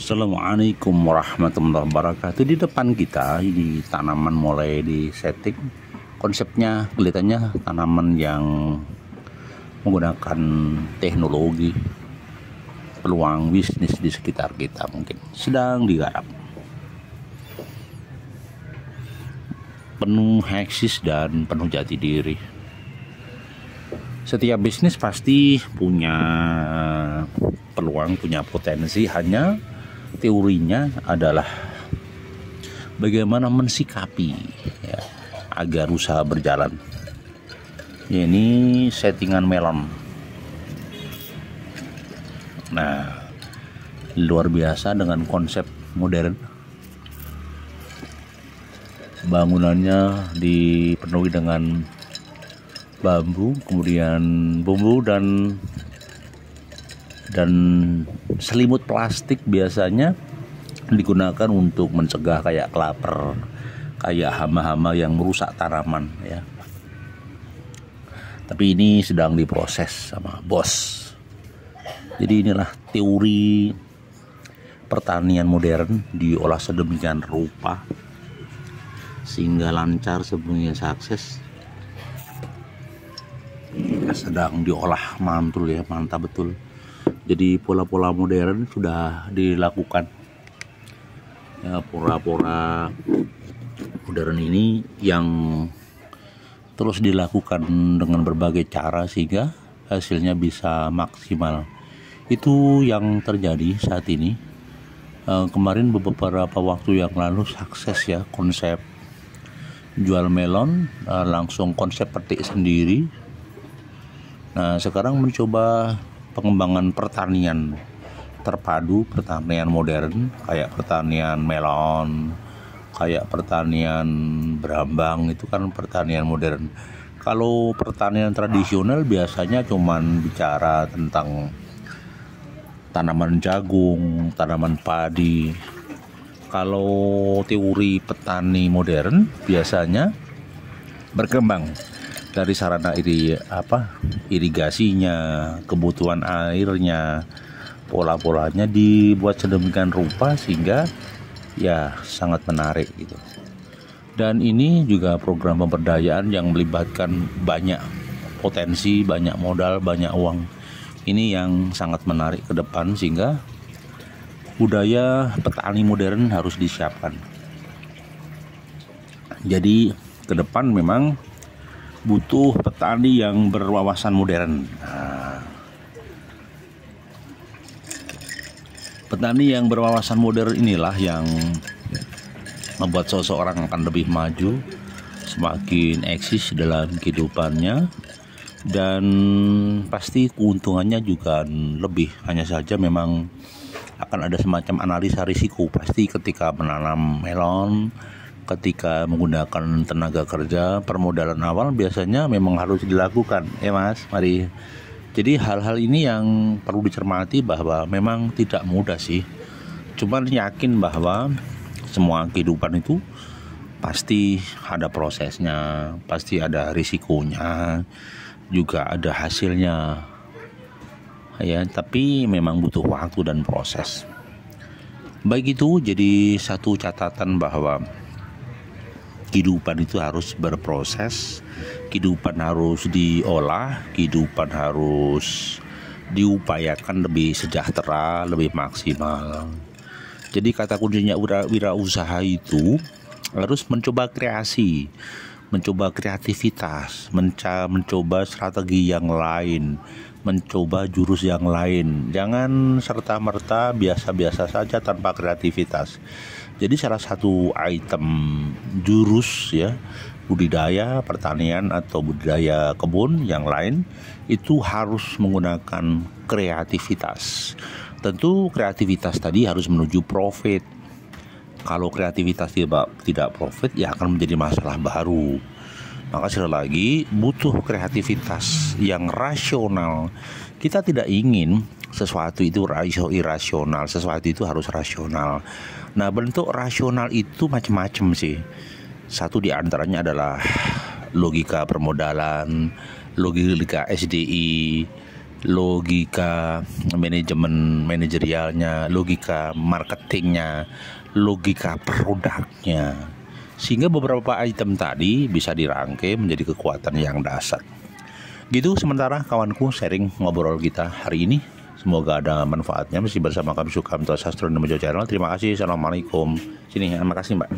Assalamualaikum warahmatullahi wabarakatuh. Di depan kita ini tanaman mulai di setting. Konsepnya kelihatannya tanaman yang menggunakan teknologi, peluang bisnis di sekitar kita mungkin sedang digarap. Penuh eksis dan penuh jati diri. Setiap bisnis pasti punya peluang, punya potensi, hanya teorinya adalah bagaimana mensikapi ya, agar usaha berjalan. Ya, ini settingan melon. Nah, luar biasa dengan konsep modern. Bangunannya dipenuhi dengan bambu, kemudian bumbu dan selimut plastik biasanya digunakan untuk mencegah kayak kelaper, kayak hama-hama yang merusak tanaman ya. Tapi ini sedang diproses sama bos. Jadi inilah teori pertanian modern diolah sedemikian rupa sehingga lancar, semuanya sukses. Sedang diolah mantul ya, mantap betul. Jadi pola-pola modern sudah dilakukan ya, pola-pola modern ini yang terus dilakukan dengan berbagai cara sehingga hasilnya bisa maksimal. Itu yang terjadi saat ini. Kemarin beberapa waktu yang lalu sukses ya konsep jual melon, langsung konsep petik sendiri. Nah, sekarang mencoba pengembangan pertanian terpadu, pertanian modern, kayak pertanian melon, kayak pertanian berambang, itu kan pertanian modern. Kalau pertanian tradisional biasanya cuman bicara tentang tanaman jagung, tanaman padi. Kalau teori petani modern biasanya berkembang dari sarana irigasinya, kebutuhan airnya, pola-polanya dibuat sedemikian rupa sehingga ya sangat menarik gitu. Dan ini juga program pemberdayaan yang melibatkan banyak potensi, banyak modal, banyak uang. Ini yang sangat menarik ke depan sehingga budaya petani modern harus disiapkan. Jadi ke depan memang butuh petani yang berwawasan modern. Nah, petani yang berwawasan modern inilah yang membuat seseorang akan lebih maju, semakin eksis dalam kehidupannya, dan pasti keuntungannya juga lebih. Hanya saja memang akan ada semacam analisa risiko pasti ketika menanam melon. Ketika menggunakan tenaga kerja, permodalan awal biasanya memang harus dilakukan, ya Mas, mari. Jadi hal-hal ini yang perlu dicermati bahwa memang tidak mudah sih. Cuman yakin bahwa semua kehidupan itu pasti ada prosesnya, pasti ada risikonya, juga ada hasilnya. Ya, tapi memang butuh waktu dan proses. Baik itu jadi satu catatan bahwa kehidupan itu harus berproses, kehidupan harus diolah, kehidupan harus diupayakan lebih sejahtera, lebih maksimal. Jadi kata kuncinya wirausaha itu harus mencoba kreasi, mencoba kreativitas, mencoba strategi yang lain, mencoba jurus yang lain. Jangan serta-merta biasa-biasa saja tanpa kreativitas. Jadi salah satu item jurus ya budidaya pertanian atau budidaya kebun yang lain itu harus menggunakan kreativitas. Tentu kreativitas tadi harus menuju profit. Kalau kreativitas tidak profit ya akan menjadi masalah baru. Maka sekali lagi butuh kreativitas yang rasional. Kita tidak ingin sesuatu itu irasional, sesuatu itu harus rasional. Nah, bentuk rasional itu macam-macam sih. Satu di antaranya adalah logika permodalan, logika SDI, logika manajemen manajerialnya, logika marketingnya, logika produknya, sehingga beberapa item tadi bisa dirangkai menjadi kekuatan yang dasar. Gitu sementara kawanku sharing ngobrol kita hari ini. Semoga ada manfaatnya. Masih bersama kami Sukamto Sastronomi Channel. Terima kasih. Assalamualaikum. Sini, terima kasih Mbak.